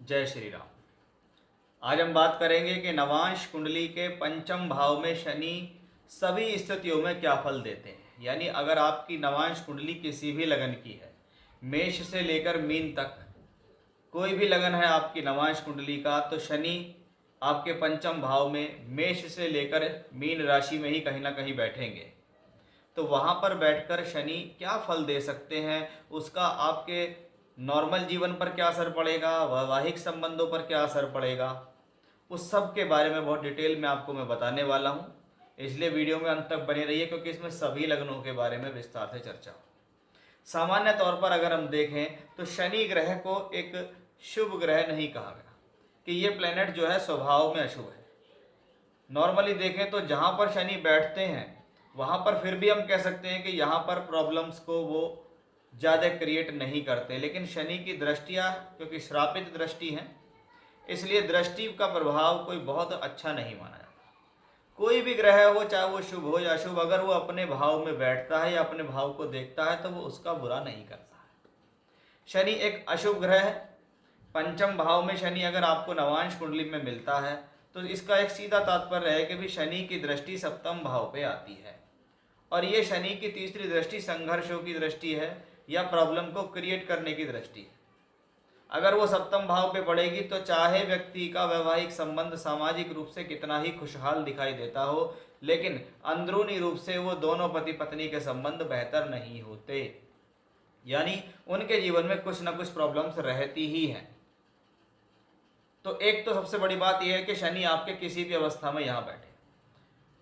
जय श्री राम। आज हम बात करेंगे कि नवांश कुंडली के पंचम भाव में शनि सभी स्थितियों में क्या फल देते हैं। यानी अगर आपकी नवांश कुंडली किसी भी लगन की है, मेष से लेकर मीन तक कोई भी लगन है आपकी नवांश कुंडली का, तो शनि आपके पंचम भाव में मेष से लेकर मीन राशि में ही कहीं ना कहीं बैठेंगे। तो वहाँ पर बैठकर शनि क्या फल दे सकते हैं, उसका आपके नॉर्मल जीवन पर क्या असर पड़ेगा, वैवाहिक संबंधों पर क्या असर पड़ेगा, उस सब के बारे में बहुत डिटेल में आपको मैं बताने वाला हूँ। इसलिए वीडियो में अंत तक बने रहिए, क्योंकि इसमें सभी लग्नों के बारे में विस्तार से चर्चा हो। सामान्य तौर पर अगर हम देखें तो शनि ग्रह को एक शुभ ग्रह नहीं कहा गया, कि ये प्लेनेट जो है स्वभाव में अशुभ है। नॉर्मली देखें तो जहाँ पर शनि बैठते हैं वहाँ पर फिर भी हम कह सकते हैं कि यहाँ पर प्रॉब्लम्स को वो ज़्यादा क्रिएट नहीं करते, लेकिन शनि की दृष्टियाँ क्योंकि श्रापित दृष्टि हैं, इसलिए दृष्टि का प्रभाव कोई बहुत अच्छा नहीं माना जाता। कोई भी ग्रह हो, चाहे वो शुभ हो या अशुभ, अगर वो अपने भाव में बैठता है या अपने भाव को देखता है तो वो उसका बुरा नहीं करता है। शनि एक अशुभ ग्रह है। पंचम भाव में शनि अगर आपको नवांश कुंडली में मिलता है तो इसका एक सीधा तात्पर्य है कि भी शनि की दृष्टि सप्तम भाव पे आती है, और ये शनि की तीसरी दृष्टि संघर्षों की दृष्टि है या प्रॉब्लम को क्रिएट करने की दृष्टि है। अगर वो सप्तम भाव पे पड़ेगी तो चाहे व्यक्ति का वैवाहिक संबंध सामाजिक रूप से कितना ही खुशहाल दिखाई देता हो, लेकिन अंदरूनी रूप से वो दोनों पति पत्नी के संबंध बेहतर नहीं होते। यानी उनके जीवन में कुछ ना कुछ प्रॉब्लम्स रहती ही हैं। तो एक तो सबसे बड़ी बात यह है कि शनि आपके किसी भी अवस्था में यहाँ बैठे,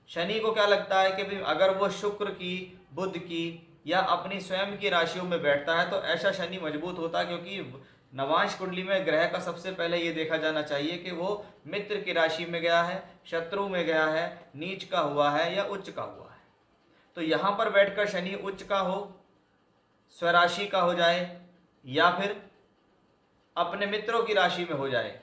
शनि को क्या लगता है कि भाई अगर वो शुक्र की, बुध की या अपनी स्वयं की राशियों में बैठता है तो ऐसा शनि मजबूत होता है, क्योंकि नवांश कुंडली में ग्रह का सबसे पहले ये देखा जाना चाहिए कि वो मित्र की राशि में गया है, शत्रु में गया है, नीच का हुआ है या उच्च का हुआ है। तो यहाँ पर बैठकर शनि उच्च का हो, स्वराशि का हो जाए या फिर अपने मित्रों की राशि में हो जाए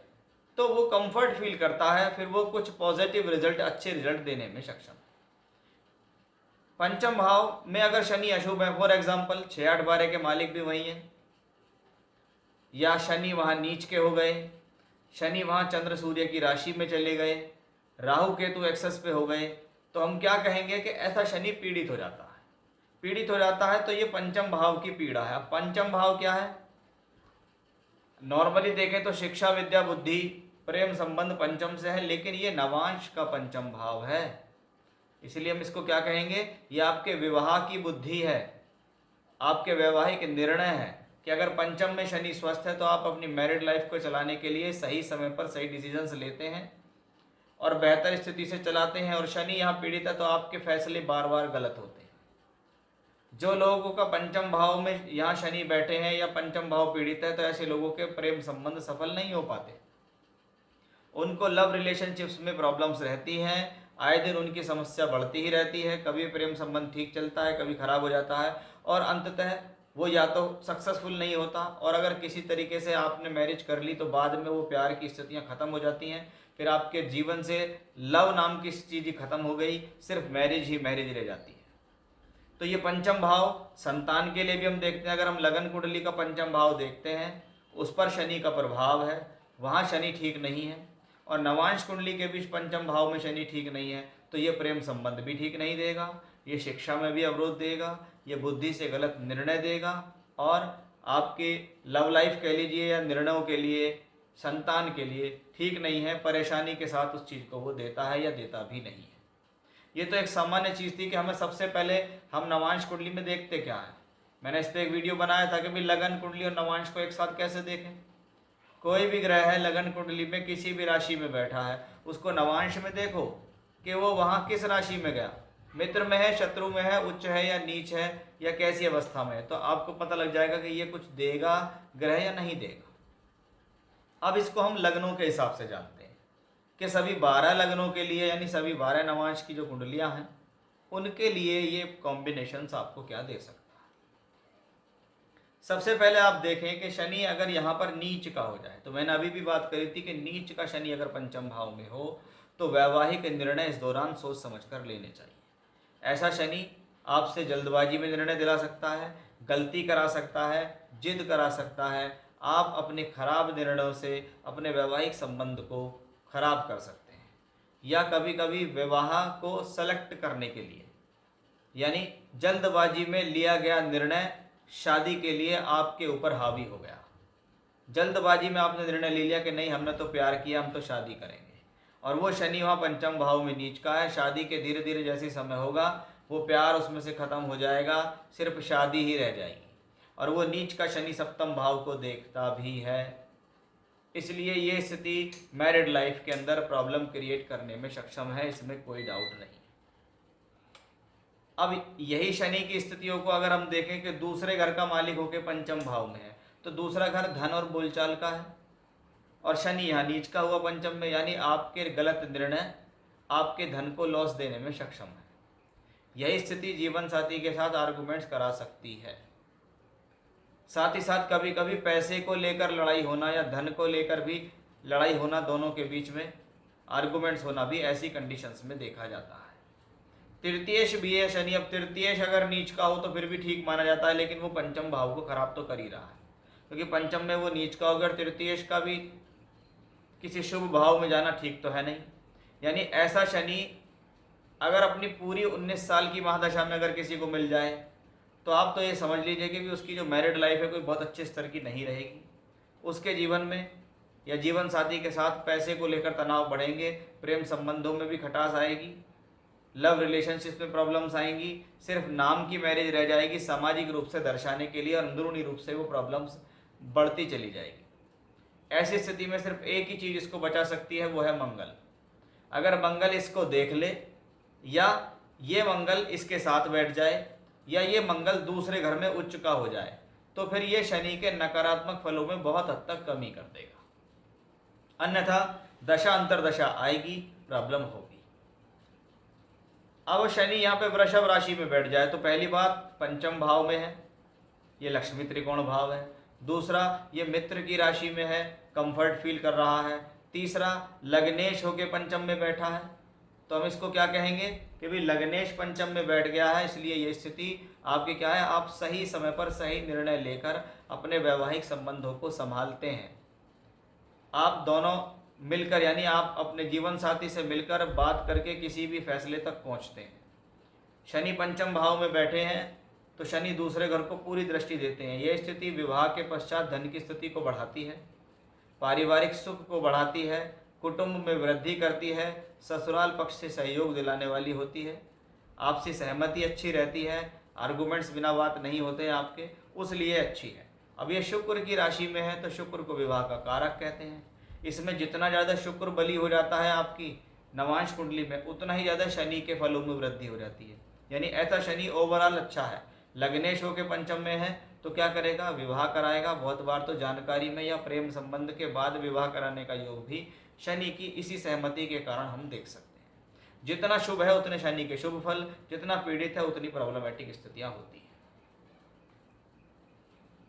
तो वो कंफर्ट फील करता है, फिर वो कुछ पॉजिटिव रिजल्ट, अच्छे रिजल्ट देने में सक्षम है। पंचम भाव में अगर शनि अशुभ है, फॉर एग्जाम्पल 6, 8, 12 के मालिक भी वही हैं, या शनि वहाँ नीच के हो गए, शनि वहाँ चंद्र सूर्य की राशि में चले गए, राहु केतु एक्सेस पे हो गए, तो हम क्या कहेंगे कि ऐसा शनि पीड़ित हो जाता है। पीड़ित हो जाता है तो ये पंचम भाव की पीड़ा है। अब पंचम भाव क्या है, नॉर्मली देखें तो शिक्षा, विद्या, बुद्धि, प्रेम संबंध पंचम से है, लेकिन ये नवांश का पंचम भाव है। इसलिए हम इसको क्या कहेंगे, ये आपके विवाह की बुद्धि है, आपके वैवाहिक निर्णय है कि अगर पंचम में शनि स्वस्थ है तो आप अपनी मैरिड लाइफ को चलाने के लिए सही समय पर सही डिसीजंस लेते हैं और बेहतर स्थिति से चलाते हैं। और शनि यहाँ पीड़ित है तो आपके फैसले बार बार गलत होते हैं। जो लोगों का पंचम भाव में यहाँ शनि बैठे हैं या पंचम भाव पीड़ित है, तो ऐसे लोगों के प्रेम संबंध सफल नहीं हो पाते, उनको लव रिलेशनशिप्स में प्रॉब्लम्स रहती हैं, आए दिन उनकी समस्या बढ़ती ही रहती है। कभी प्रेम संबंध ठीक चलता है, कभी खराब हो जाता है, और अंततः वो या तो सक्सेसफुल नहीं होता, और अगर किसी तरीके से आपने मैरिज कर ली तो बाद में वो प्यार की स्थितियाँ खत्म हो जाती हैं। फिर आपके जीवन से लव नाम की चीज़ ही खत्म हो गई, सिर्फ मैरिज ही मैरिज रह जाती है। तो ये पंचम भाव संतान के लिए भी हम देखते हैं। अगर हम लगन कुंडली का पंचम भाव देखते हैं, उस पर शनि का प्रभाव है, वहाँ शनि ठीक नहीं है, और नवांश कुंडली के बीच पंचम भाव में शनि ठीक नहीं है, तो ये प्रेम संबंध भी ठीक नहीं देगा, ये शिक्षा में भी अवरोध देगा, ये बुद्धि से गलत निर्णय देगा, और आपके लव लाइफ कह लीजिए या निर्णयों के लिए, संतान के लिए ठीक नहीं है। परेशानी के साथ उस चीज़ को वो देता है या देता भी नहीं है। ये तो एक सामान्य चीज़ थी कि हमें सबसे पहले हम नवांश कुंडली में देखते क्या है। मैंने इस पर एक वीडियो बनाया था कि भाई लगन कुंडली और नवांश को एक साथ कैसे देखें। कोई भी ग्रह है लगन कुंडली में किसी भी राशि में बैठा है, उसको नवांश में देखो कि वो वहाँ किस राशि में गया, मित्र में है, शत्रु में है, उच्च है या नीच है, या कैसी अवस्था में है, तो आपको पता लग जाएगा कि ये कुछ देगा ग्रह या नहीं देगा। अब इसको हम लग्नों के हिसाब से जानते हैं कि सभी 12 लग्नों के लिए, यानी सभी 12 नवांश की जो कुंडलियाँ हैं उनके लिए ये कॉम्बिनेशंस आपको क्या दे सकता है। सबसे पहले आप देखें कि शनि अगर यहाँ पर नीच का हो जाए, तो मैंने अभी भी बात करी थी कि नीच का शनि अगर पंचम भाव में हो तो वैवाहिक निर्णय इस दौरान सोच समझ कर लेने चाहिए। ऐसा शनि आपसे जल्दबाजी में निर्णय दिला सकता है, गलती करा सकता है, जिद करा सकता है, आप अपने खराब निर्णयों से अपने वैवाहिक संबंध को खराब कर सकते हैं। या कभी कभी विवाह को सेलेक्ट करने के लिए, यानी जल्दबाजी में लिया गया निर्णय शादी के लिए आपके ऊपर हावी हो गया। जल्दबाजी में आपने निर्णय ले लिया कि नहीं, हमने तो प्यार किया, हम तो शादी करेंगे, और वो शनि वहाँ पंचम भाव में नीच का है। शादी के धीरे धीरे जैसे समय होगा वो प्यार उसमें से खत्म हो जाएगा, सिर्फ शादी ही रह जाएगी। और वो नीच का शनि सप्तम भाव को देखता भी है, इसलिए ये स्थिति मैरिड लाइफ के अंदर प्रॉब्लम क्रिएट करने में सक्षम है, इसमें कोई डाउट नहीं। अब यही शनि की स्थितियों को अगर हम देखें कि दूसरे घर का मालिक होकर पंचम भाव में है, तो दूसरा घर धन और बोलचाल का है, और शनि यहाँ नीच का हुआ पंचम में, यानी आपके गलत निर्णय आपके धन को लॉस देने में सक्षम है। यही स्थिति जीवन साथी के साथ आर्गुमेंट्स करा सकती है। साथ ही साथ कभी कभी पैसे को लेकर लड़ाई होना या धन को लेकर भी लड़ाई होना, दोनों के बीच में आर्गुमेंट्स होना भी ऐसी कंडीशंस में देखा जाता है। तृतीयेश भी है शनि। अब तृतीयेश अगर नीच का हो तो फिर भी ठीक माना जाता है, लेकिन वो पंचम भाव को खराब तो कर ही रहा है, क्योंकि पंचम में वो नीच का हो गया। तृतीयेश का भी किसी शुभ भाव में जाना ठीक तो है नहीं। यानी ऐसा शनि अगर अपनी पूरी 19 साल की महादशा में अगर किसी को मिल जाए तो आप तो ये समझ लीजिए कि भी उसकी जो मैरिड लाइफ है कोई बहुत अच्छे स्तर की नहीं रहेगी। उसके जीवन में या जीवन साथी के साथ पैसे को लेकर तनाव बढ़ेंगे, प्रेम संबंधों में भी खटास आएगी, लव रिलेशनशिप में प्रॉब्लम्स आएंगी, सिर्फ नाम की मैरिज रह जाएगी सामाजिक रूप से दर्शाने के लिए, और अंदरूनी रूप से वो प्रॉब्लम्स बढ़ती चली जाएगी। ऐसी स्थिति में सिर्फ एक ही चीज़ इसको बचा सकती है, वो है मंगल। अगर मंगल इसको देख ले, या ये मंगल इसके साथ बैठ जाए, या ये मंगल दूसरे घर में उच्च का हो जाए, तो फिर ये शनि के नकारात्मक फलों में बहुत हद तक कमी कर देगा। अन्यथा दशा अंतरदशा आएगी, प्रॉब्लम होगी। अब शनि यहाँ पे वृषभ राशि में बैठ जाए तो पहली बात पंचम भाव में है, ये लक्ष्मी त्रिकोण भाव है। दूसरा, ये मित्र की राशि में है, कंफर्ट फील कर रहा है। तीसरा, लग्नेश होके पंचम में बैठा है, तो हम इसको क्या कहेंगे कि भाई लग्नेश पंचम में बैठ गया है, इसलिए ये स्थिति आपकी क्या है, आप सही समय पर सही निर्णय लेकर अपने वैवाहिक संबंधों को संभालते हैं। आप दोनों मिलकर, यानी आप अपने जीवन साथी से मिलकर बात करके किसी भी फैसले तक पहुंचते हैं। शनि पंचम भाव में बैठे हैं तो शनि दूसरे घर को पूरी दृष्टि देते हैं। यह स्थिति विवाह के पश्चात धन की स्थिति को बढ़ाती है, पारिवारिक सुख को बढ़ाती है, कुटुंब में वृद्धि करती है, ससुराल पक्ष से सहयोग दिलाने वाली होती है, आपसी सहमति अच्छी रहती है, आर्गुमेंट्स बिना बात नहीं होते हैं आपके, उसलिए अच्छी है। अब ये शुक्र की राशि में है तो शुक्र को विवाह का कारक कहते हैं। इसमें जितना ज़्यादा शुक्र बली हो जाता है आपकी नवांश कुंडली में, उतना ही ज़्यादा शनि के फलों में वृद्धि हो जाती है। यानी ऐसा शनि ओवरऑल अच्छा है। लग्नेश होके पंचम में है तो क्या करेगा, विवाह कराएगा। बहुत बार तो जानकारी में या प्रेम संबंध के बाद विवाह कराने का योग भी शनि की इसी सहमति के कारण हम देख सकते हैं। जितना शुभ है उतने शनि के शुभ फल, जितना पीड़ित है उतनी प्रॉब्लमेटिक स्थितियां होती हैं।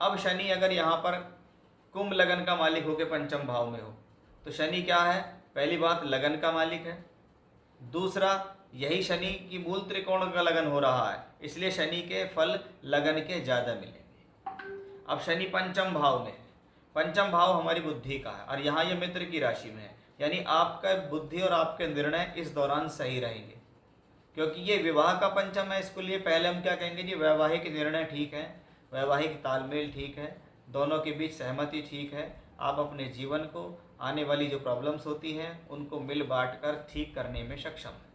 अब शनि अगर यहाँ पर कुंभ लगन का मालिक होकर पंचम भाव में हो तो शनि क्या है, पहली बात लगन का मालिक है। दूसरा, यही शनि की मूल त्रिकोण का लगन हो रहा है, इसलिए शनि के फल लगन के ज़्यादा मिलेंगे। अब शनि पंचम भाव में है, पंचम भाव हमारी बुद्धि का है, और यहाँ ये मित्र की राशि में है, यानी आपका बुद्धि और आपके निर्णय इस दौरान सही रहेंगे। क्योंकि ये विवाह का पंचम है, इसके लिए पहले हम क्या कहेंगे जी, वैवाहिक निर्णय ठीक है, वैवाहिक तालमेल ठीक है, दोनों के बीच सहमति ठीक है। आप अपने जीवन को, आने वाली जो प्रॉब्लम्स होती हैं उनको मिल बांट कर ठीक करने में सक्षम है।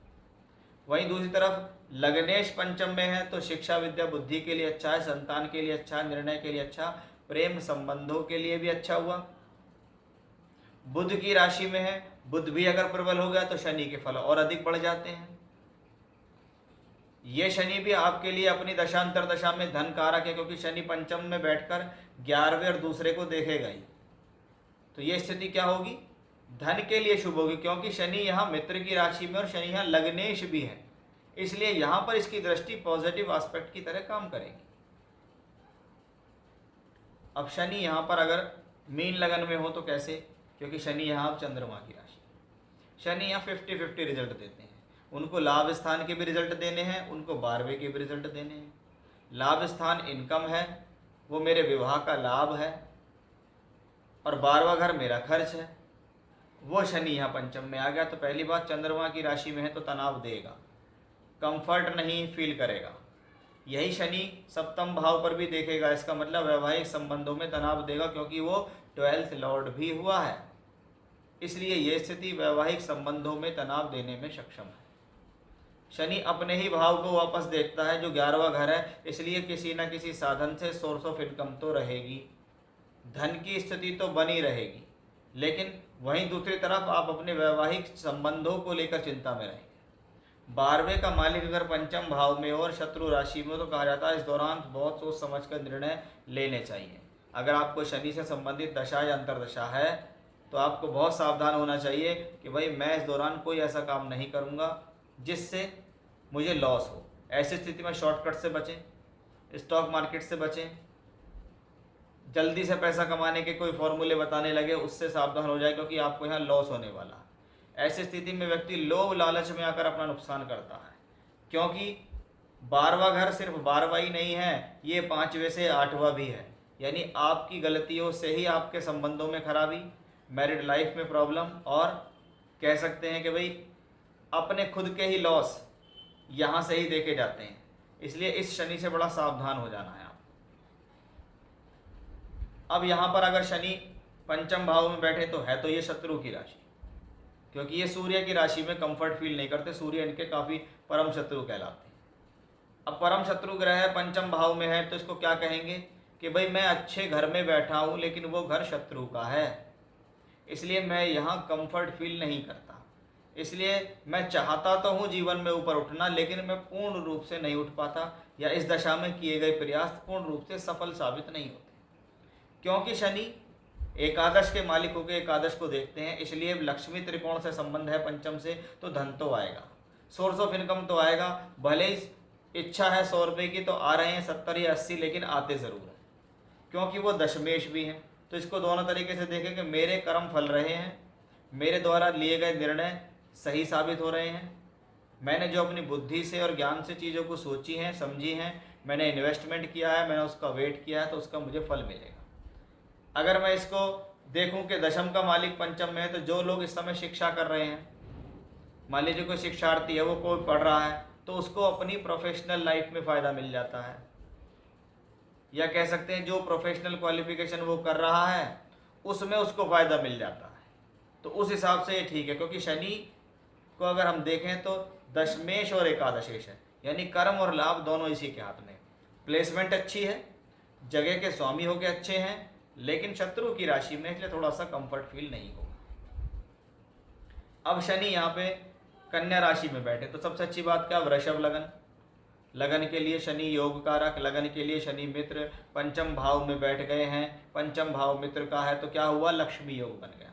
वहीं दूसरी तरफ लग्नेश पंचम में है तो शिक्षा विद्या बुद्धि के लिए अच्छा है, संतान के लिए अच्छा, निर्णय के लिए अच्छा, प्रेम संबंधों के लिए भी अच्छा हुआ। बुध की राशि में है, बुध भी अगर प्रबल हो गया तो शनि के फल और अधिक बढ़ जाते हैं। ये शनि भी आपके लिए अपनी दशांतर दशा में धन कारक है, क्योंकि शनि पंचम में बैठकर 11वें और दूसरे को देखेगा ही, तो ये स्थिति क्या होगी, धन के लिए शुभ होगी, क्योंकि शनि यहाँ मित्र की राशि में और शनि यहाँ लग्नेश भी है, इसलिए यहाँ पर इसकी दृष्टि पॉजिटिव एस्पेक्ट की तरह काम करेगी। अब शनि यहाँ पर अगर मीन लगन में हो तो कैसे, क्योंकि शनि यहाँ चंद्रमा की राशि, शनि यहाँ 50-50 रिजल्ट देते हैं। उनको लाभ स्थान के भी रिजल्ट देने हैं, उनको 12वें के भी रिजल्ट देने हैं। लाभ स्थान इनकम है, वो मेरे विवाह का लाभ है, और 12वां घर मेरा खर्च है, वो शनि यहाँ पंचम में आ गया। तो पहली बात, चंद्रमा की राशि में है तो तनाव देगा, कंफर्ट नहीं फील करेगा। यही शनि सप्तम भाव पर भी देखेगा, इसका मतलब वैवाहिक संबंधों में तनाव देगा, क्योंकि वो 12th लॉर्ड भी हुआ है। इसलिए ये स्थिति वैवाहिक संबंधों में तनाव देने में सक्षम है। शनि अपने ही भाव को वापस देखता है जो 11वां घर है, इसलिए किसी न किसी साधन से सोर्स ऑफ इनकम तो रहेगी, धन की स्थिति तो बनी रहेगी। लेकिन वहीं दूसरी तरफ आप अपने वैवाहिक संबंधों को लेकर चिंता में रहेंगे। 12वें का मालिक अगर पंचम भाव में और शत्रु राशि में, तो कहा जाता है इस दौरान बहुत सोच समझ कर निर्णय लेने चाहिए। अगर आपको शनि से संबंधित दशा या अंतरदशा है तो आपको बहुत सावधान होना चाहिए कि भाई मैं इस दौरान कोई ऐसा काम नहीं करूँगा जिससे मुझे लॉस हो। ऐसी स्थिति में शॉर्टकट से बचें, स्टॉक मार्केट से बचें, जल्दी से पैसा कमाने के कोई फॉर्मूले बताने लगे उससे सावधान हो जाए, क्योंकि आपको यहाँ लॉस होने वाला है। ऐसी स्थिति में व्यक्ति लोभ लालच में आकर अपना नुकसान करता है, क्योंकि 12वां घर सिर्फ 12वां ही नहीं है, ये 5वें से 8वां भी है। यानी आपकी गलतियों से ही आपके संबंधों में खराबी, मैरिड लाइफ में प्रॉब्लम, और कह सकते हैं कि भाई अपने खुद के ही लॉस यहाँ से ही देखे जाते हैं। इसलिए इस शनि से बड़ा सावधान हो जाना है आप। अब यहाँ पर अगर शनि पंचम भाव में बैठे तो है तो ये शत्रु की राशि, क्योंकि ये सूर्य की राशि में कंफर्ट फील नहीं करते, सूर्य इनके काफ़ी परम शत्रु कहलाते हैं। अब परम शत्रु ग्रह पंचम भाव में है तो इसको क्या कहेंगे कि भाई मैं अच्छे घर में बैठा हूँ लेकिन वो घर शत्रु का है, इसलिए मैं यहाँ कंफर्ट फील नहीं करता। इसलिए मैं चाहता तो हूँ जीवन में ऊपर उठना, लेकिन मैं पूर्ण रूप से नहीं उठ पाता, या इस दशा में किए गए प्रयास पूर्ण रूप से सफल साबित नहीं होते। क्योंकि शनि एकादश के मालिक होकर एकादश को देखते हैं, इसलिए लक्ष्मी त्रिकोण से संबंध है पंचम से, तो धन तो आएगा, सोर्स ऑफ इनकम तो आएगा। भले ही इच्छा है 100 रुपये की तो आ रहे हैं 70 या 80, लेकिन आते ज़रूर हैं, क्योंकि वो दशमेश भी हैं। तो इसको दोनों तरीके से देखें कि मेरे कर्म फल रहे हैं, मेरे द्वारा लिए गए निर्णय सही साबित हो रहे हैं, मैंने जो अपनी बुद्धि से और ज्ञान से चीज़ों को सोची हैं, समझी हैं, मैंने इन्वेस्टमेंट किया है, मैंने उसका वेट किया है, तो उसका मुझे फल मिलेगा। अगर मैं इसको देखूं कि दशम का मालिक पंचम में है, तो जो लोग इस समय शिक्षा कर रहे हैं, मान लीजिए कोई शिक्षार्थी है, वो कोई पढ़ रहा है, तो उसको अपनी प्रोफेशनल लाइफ में फ़ायदा मिल जाता है, या कह सकते हैं जो प्रोफेशनल क्वालिफिकेशन वो कर रहा है उसमें उसको फ़ायदा मिल जाता है। तो उस हिसाब से ये ठीक है, क्योंकि शनि को अगर हम देखें तो दशमेश और एकादशेश है, यानी कर्म और लाभ दोनों इसी के हाथ में। प्लेसमेंट अच्छी है, जगह के स्वामी होके अच्छे हैं, लेकिन शत्रु की राशि में, इसलिए थोड़ा सा कंफर्ट फील नहीं होगा। अब शनि यहाँ पे कन्या राशि में बैठे तो सबसे अच्छी बात क्या, वृषभ लगन, लगन के लिए शनि योग कारक, लगन के लिए शनि मित्र पंचम भाव में बैठ गए हैं, पंचम भाव मित्र का है, तो क्या हुआ, लक्ष्मी योग बन गया।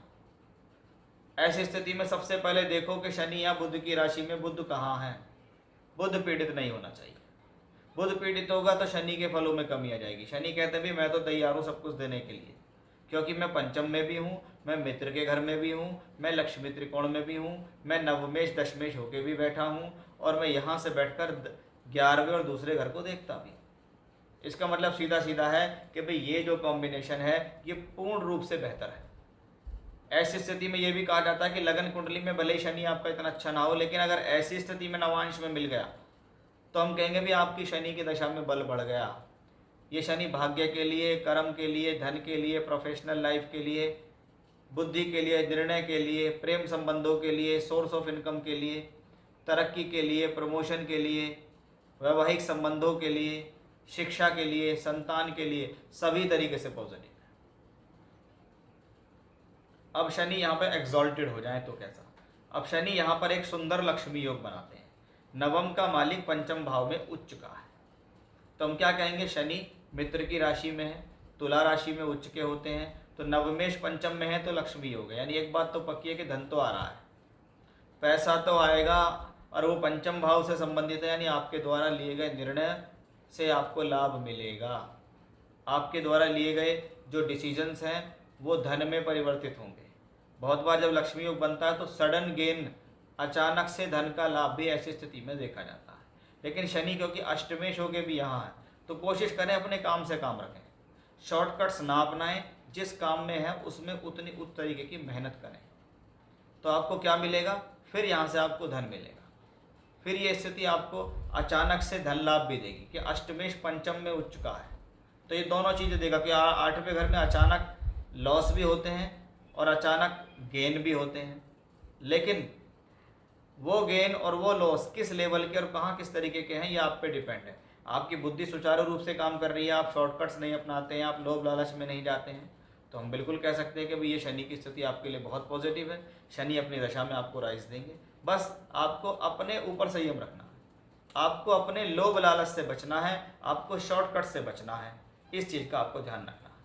ऐसी स्थिति में सबसे पहले देखो कि शनि या बुध की राशि में बुध कहाँ है। बुध पीड़ित नहीं होना चाहिए, बुध पीड़ित होगा तो शनि के फलों में कमी आ जाएगी। शनि कहते भी मैं तो तैयार हूँ सब कुछ देने के लिए, क्योंकि मैं पंचम में भी हूँ, मैं मित्र के घर में भी हूँ, मैं लक्ष्मी त्रिकोण में भी हूँ, मैं नवमेश दशमेश होके भी बैठा हूँ, और मैं यहाँ से बैठकर 11वें और दूसरे घर को देखता भी। इसका मतलब सीधा सीधा है कि भाई ये जो कॉम्बिनेशन है ये पूर्ण रूप से बेहतर है। ऐसी स्थिति में ये भी कहा जाता है कि लगन कुंडली में भले ही शनि आपका इतना अच्छा ना हो, लेकिन अगर ऐसी स्थिति में नवांश में मिल गया तो हम कहेंगे भी आपकी शनि की दशा में बल बढ़ गया। ये शनि भाग्य के लिए, कर्म के लिए, धन के लिए, प्रोफेशनल लाइफ के लिए, बुद्धि के लिए, निर्णय के लिए, प्रेम संबंधों के लिए, सोर्स ऑफ इनकम के लिए, तरक्की के लिए, प्रमोशन के लिए, वैवाहिक संबंधों के लिए, शिक्षा के लिए, संतान के लिए, सभी तरीके से पॉजिटिव है। अब शनि यहाँ पर एग्जॉल्टेड हो जाए तो कैसा, अब शनि यहाँ पर एक सुंदर लक्ष्मी योग बनाते हैं। नवम का मालिक पंचम भाव में उच्च का है, तो हम क्या कहेंगे, शनि मित्र की राशि में है, तुला राशि में उच्च के होते हैं, तो नवमेश पंचम में है तो लक्ष्मी योग है। यानी एक बात तो पक्की है कि धन तो आ रहा है, पैसा तो आएगा, और वो पंचम भाव से संबंधित है, यानी आपके द्वारा लिए गए निर्णय से आपको लाभ मिलेगा। आपके द्वारा लिए गए जो डिसीजंस हैं वो धन में परिवर्तित होंगे। बहुत बार जब लक्ष्मी योग बनता है तो सडन गेन, अचानक से धन का लाभ भी ऐसी स्थिति में देखा जाता है। लेकिन शनि क्योंकि अष्टमेश होके भी यहाँ है, तो कोशिश करें अपने काम से काम रखें, शॉर्टकट्स ना अपनाएं, जिस काम में है उसमें उतनी उस तरीके की मेहनत करें तो आपको क्या मिलेगा, फिर यहाँ से आपको धन मिलेगा। फिर ये स्थिति आपको अचानक से धन लाभ भी देगी कि अष्टमेश पंचम में उच्च का है, तो ये दोनों चीज़ें देगा कि आठवें घर में अचानक लॉस भी होते हैं और अचानक गेन भी होते हैं, लेकिन वो गेन और वो लॉस किस लेवल के और कहाँ किस तरीके के हैं ये आप पे डिपेंड है। आपकी बुद्धि सुचारू रूप से काम कर रही है, आप शॉर्टकट्स नहीं अपनाते हैं, आप लोभ लालच में नहीं जाते हैं, तो हम बिल्कुल कह सकते हैं कि भाई ये शनि की स्थिति आपके लिए बहुत पॉजिटिव है। शनि अपनी दशा में आपको राइज देंगे। बस आपको अपने ऊपर संयम रखना है, आपको अपने लोभ लालच से बचना है, आपको शॉर्टकट से बचना है, इस चीज़ का आपको ध्यान रखना है।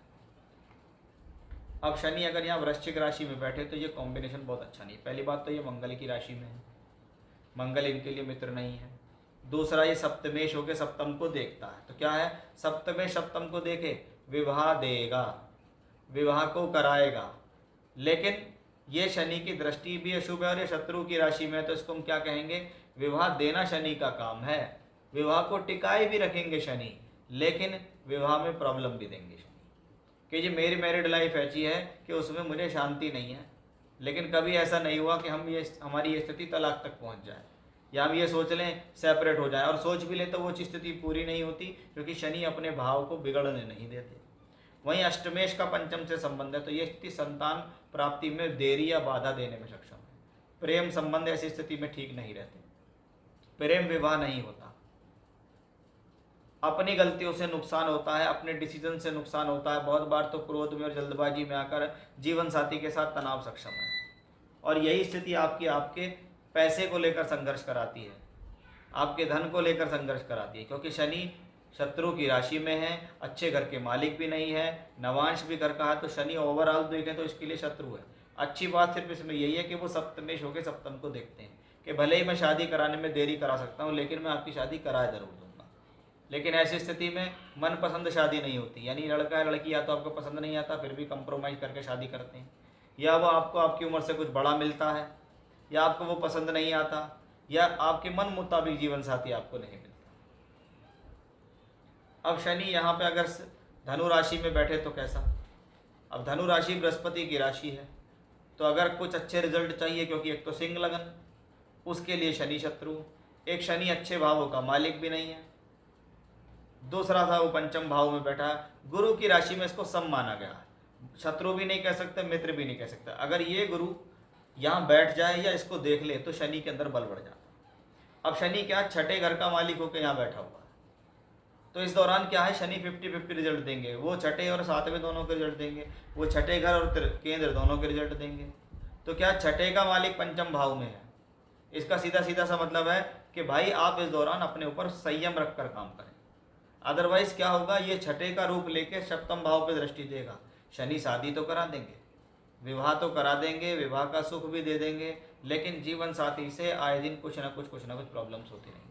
अब शनि अगर यहाँ वृश्चिक राशि में बैठे तो ये कॉम्बिनेशन बहुत अच्छा नहीं। पहली बात तो ये मंगल की राशि में है, मंगल इनके लिए मित्र नहीं है। दूसरा ये सप्तमेश होकर सप्तम को देखता है, तो क्या है, सप्तमेश सप्तम को देखे विवाह देगा, विवाह को कराएगा, लेकिन ये शनि की दृष्टि भी अशुभ है और ये शत्रु की राशि में है, तो इसको हम क्या कहेंगे, विवाह देना शनि का काम है। विवाह को टिकाए भी रखेंगे शनि, लेकिन विवाह में प्रॉब्लम भी देंगे शनि कि जी मेरी मैरिड लाइफ ऐसी है कि उसमें मुझे शांति नहीं है। लेकिन कभी ऐसा नहीं हुआ कि हमारी ये स्थिति तलाक तक पहुंच जाए या हम ये सोच लें सेपरेट हो जाए, और सोच भी लें तो वो स्थिति पूरी नहीं होती, क्योंकि शनि अपने भाव को बिगड़ने नहीं देते। वहीं अष्टमेश का पंचम से संबंध है, तो ये स्थिति संतान प्राप्ति में देरी या बाधा देने में सक्षम है। प्रेम संबंध ऐसी स्थिति में ठीक नहीं रहते, प्रेम विवाह नहीं होता, अपनी गलतियों से नुकसान होता है, अपने डिसीजन से नुकसान होता है। बहुत बार तो क्रोध में और जल्दबाजी में आकर जीवन साथी के साथ तनाव सक्षम है, और यही स्थिति आपके पैसे को लेकर संघर्ष कराती है, आपके धन को लेकर संघर्ष कराती है, क्योंकि शनि शत्रु की राशि में है, अच्छे घर के मालिक भी नहीं है, नवांश भी घर का है, तो शनि ओवरऑल देखें तो इसके लिए शत्रु है। अच्छी बात सिर्फ इसमें यही है कि वो सप्तमेश होकर सप्तम को देखते हैं कि भले ही मैं शादी कराने में देरी करा सकता हूँ, लेकिन मैं आपकी शादी करा जरूर दूंगा। लेकिन ऐसी स्थिति में मनपसंद शादी नहीं होती, यानी लड़का या लड़की या तो आपको पसंद नहीं आता, फिर भी कंप्रोमाइज़ करके शादी करते हैं, या वो आपको आपकी उम्र से कुछ बड़ा मिलता है, या आपको वो पसंद नहीं आता, या आपके मन मुताबिक जीवन साथी आपको नहीं मिलता। अब शनि यहाँ पे अगर धनु राशि में बैठे तो कैसा, अब धनु राशि बृहस्पति की राशि है, तो अगर कुछ अच्छे रिजल्ट चाहिए, क्योंकि एक तो सिंह लगन, उसके लिए शनि शत्रु, एक शनि अच्छे भावों का मालिक भी नहीं है, दूसरा था वो पंचम भाव में बैठा है, गुरु की राशि में इसको सम माना गया है, शत्रु भी नहीं कह सकते, मित्र भी नहीं कह सकते। अगर ये गुरु यहाँ बैठ जाए या इसको देख ले तो शनि के अंदर बल बढ़ जाता है। अब शनि क्या छठे घर का मालिक होकर यहाँ बैठा हुआ है, तो इस दौरान क्या है, शनि 50-50 रिजल्ट देंगे, वो छठे और सातवें दोनों के रिजल्ट देंगे, वो छठे घर और केंद्र दोनों के रिजल्ट देंगे। तो क्या छठे का मालिक पंचम भाव में है, इसका सीधा सीधा सा मतलब है कि भाई आप इस दौरान अपने ऊपर संयम रखकर काम करें, अदरवाइज क्या होगा, ये छठे का रूप लेके सप्तम भाव पे दृष्टि देगा। शनि शादी तो करा देंगे, विवाह तो करा देंगे, विवाह का सुख भी दे देंगे, लेकिन जीवन साथी से आए दिन कुछ ना कुछ प्रॉब्लम्स होती रहेंगी।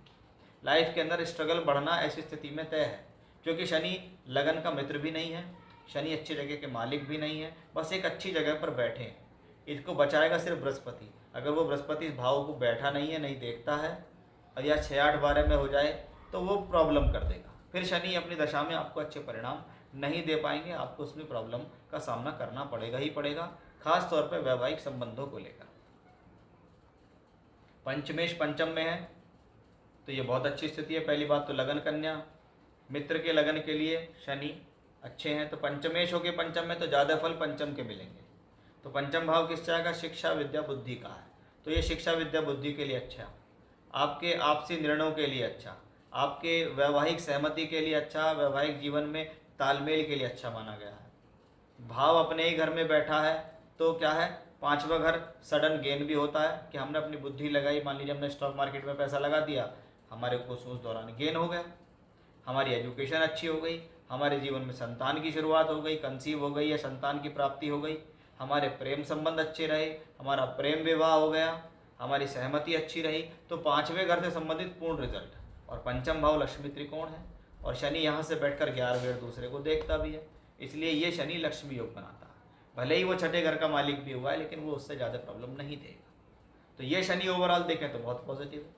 लाइफ के अंदर स्ट्रगल बढ़ना ऐसी स्थिति में तय है, क्योंकि शनि लगन का मित्र भी नहीं है, शनि अच्छी जगह के मालिक भी नहीं है, बस एक अच्छी जगह पर बैठे हैं। इसको बचाएगा सिर्फ बृहस्पति। अगर वो बृहस्पति इस भाव को बैठा नहीं है, नहीं देखता है, और या 6-8-12 में हो जाए तो वो प्रॉब्लम कर देगा। फिर शनि अपनी दशा में आपको अच्छे परिणाम नहीं दे पाएंगे, आपको उसमें प्रॉब्लम का सामना करना पड़ेगा ही पड़ेगा, खास तौर पर वैवाहिक संबंधों को लेकर। पंचमेश पंचम में है तो ये बहुत अच्छी स्थिति है। पहली बात तो लगन कन्या, मित्र के लगन के लिए शनि अच्छे हैं, तो पंचमेश हो के पंचम में तो ज़्यादा फल पंचम के मिलेंगे। तो पंचम भाव किस तरह का, शिक्षा विद्या बुद्धि का है, तो ये शिक्षा विद्या बुद्धि के लिए अच्छा, आपके आपसी निर्णयों के लिए अच्छा, आपके वैवाहिक सहमति के लिए अच्छा, वैवाहिक जीवन में तालमेल के लिए अच्छा माना गया है। भाव अपने ही घर में बैठा है तो क्या है, पांचवा घर सडन गेन भी होता है कि हमने अपनी बुद्धि लगाई, मान लीजिए हमने स्टॉक मार्केट में पैसा लगा दिया, हमारे को उस दौरान गेन हो गया, हमारी एजुकेशन अच्छी हो गई, हमारे जीवन में संतान की शुरुआत हो गई, कंसीव हो गई या संतान की प्राप्ति हो गई, हमारे प्रेम संबंध अच्छे रहे, हमारा प्रेम विवाह हो गया, हमारी सहमति अच्छी रही, तो पांचवें घर से संबंधित पूर्ण रिजल्ट। और पंचम भाव लक्ष्मी त्रिकोण है, और शनि यहाँ से बैठकर 11वें घर दूसरे को देखता भी है, इसलिए ये शनि लक्ष्मी योग बनाता है। भले ही वो छठे घर का मालिक भी हुआ है, लेकिन वो उससे ज़्यादा प्रॉब्लम नहीं देगा। तो ये शनि ओवरऑल देखें तो बहुत पॉजिटिव है।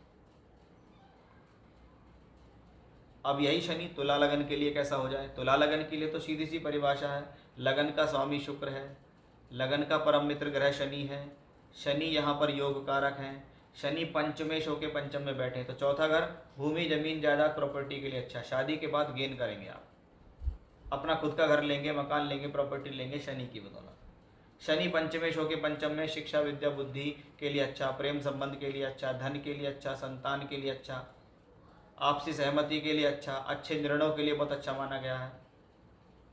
अब यही शनि तुला लगन के लिए कैसा हो जाए, तुला लगन के लिए तो सीधी सी परिभाषा है, लगन का स्वामी शुक्र है, लगन का परम मित्र ग्रह शनि है, शनि यहाँ पर योग कारक हैं, शनि पंचमेश होकर पंचम में बैठे हैं। तो चौथा घर भूमि जमीन जायदाद प्रॉपर्टी के लिए अच्छा, शादी के बाद गेन करेंगे आप, अपना खुद का घर लेंगे, मकान लेंगे, प्रॉपर्टी लेंगे शनि की बदौलत। शनि पंचमेश होकर पंचम में शिक्षा विद्या बुद्धि के लिए अच्छा, प्रेम संबंध के लिए अच्छा, धन के लिए अच्छा, संतान के लिए अच्छा, आपसी सहमति के लिए अच्छा, अच्छे निर्णयों के लिए बहुत अच्छा माना गया है।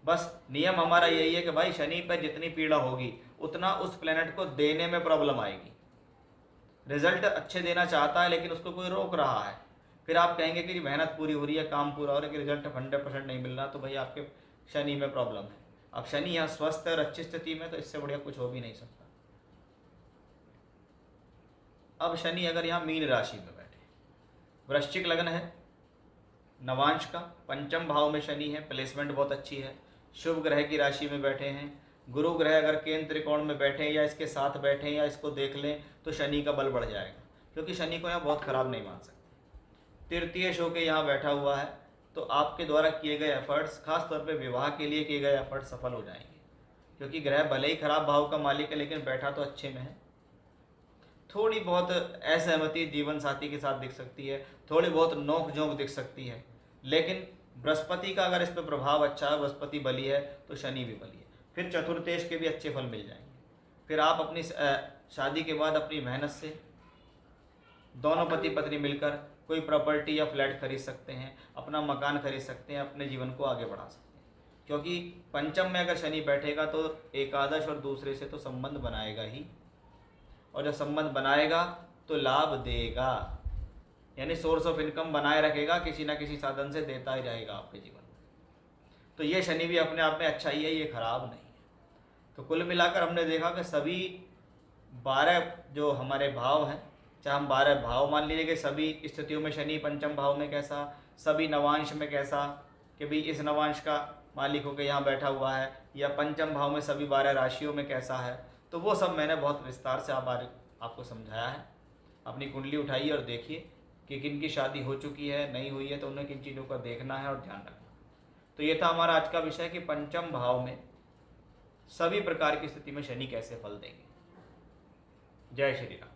बस नियम हमारा यही है कि भाई शनि पर जितनी पीड़ा होगी उतना उस प्लेनेट को देने में प्रॉब्लम आएगी। रिजल्ट अच्छे देना चाहता है लेकिन उसको कोई रोक रहा है, फिर आप कहेंगे कि मेहनत पूरी हो रही है, काम पूरा हो रहा है, कि रिजल्ट 100% नहीं मिल रहा, तो भाई आपके शनि में प्रॉब्लम है। अब शनि यहाँ स्वस्थ है और अच्छी स्थिति में, तो इससे बढ़िया कुछ हो भी नहीं सकता। अब शनि अगर यहाँ मीन राशि में बैठे, वृश्चिक लगन है, नवांश का पंचम भाव में शनि है, प्लेसमेंट बहुत अच्छी है, शुभ ग्रह की राशि में बैठे हैं। गुरु ग्रह अगर केंद्र त्रिकोण में बैठे या इसके साथ बैठे या इसको देख लें तो शनि का बल बढ़ जाएगा, क्योंकि शनि को यहाँ बहुत खराब नहीं मान सकते। तृतीय शो के यहाँ बैठा हुआ है, तो आपके द्वारा किए गए एफर्ट्स, खास तौर पे विवाह के लिए किए गए एफर्ट्स सफल हो जाएंगे, क्योंकि ग्रह भले ही खराब भाव का मालिक है लेकिन बैठा तो अच्छे में है। थोड़ी बहुत असहमति जीवन साथी के साथ दिख सकती है, थोड़ी बहुत नोक झोंक दिख सकती है, लेकिन बृहस्पति का अगर इस पर प्रभाव अच्छा है, बृहस्पति बली है तो शनि भी बली है, फिर चतुर्थेश के भी अच्छे फल मिल जाएंगे। फिर आप अपनी शादी के बाद अपनी मेहनत से दोनों पति पत्नी मिलकर कोई प्रॉपर्टी या फ्लैट खरीद सकते हैं, अपना मकान खरीद सकते हैं, अपने जीवन को आगे बढ़ा सकते हैं। क्योंकि पंचम में अगर शनि बैठेगा तो एकादश और दूसरे से तो संबंध बनाएगा ही, और जब संबंध बनाएगा तो लाभ देगा, यानी सोर्स ऑफ इनकम बनाए रखेगा, किसी ना किसी साधन से देता ही जाएगा आपके जीवन में। तो ये शनि भी अपने आप में अच्छा ही है, ये खराब नहीं है। तो कुल मिलाकर हमने देखा कि सभी 12 जो हमारे भाव हैं, चाहे हम 12 भाव मान लीजिए कि सभी स्थितियों में शनि पंचम भाव में कैसा, सभी नवांश में कैसा, कि भाई इस नवांश का मालिक होकर यहाँ बैठा हुआ है, या पंचम भाव में सभी 12 राशियों में कैसा है, तो वो सब मैंने बहुत विस्तार से आपको समझाया है। अपनी कुंडली उठाइए और देखिए कि किन की शादी हो चुकी है, नहीं हुई है, तो उन्हें किन चीज़ों का देखना है और ध्यान रखना। तो ये था हमारा आज का विषय कि पंचम भाव में सभी प्रकार की स्थिति में शनि कैसे फल देंगे। जय श्री राम।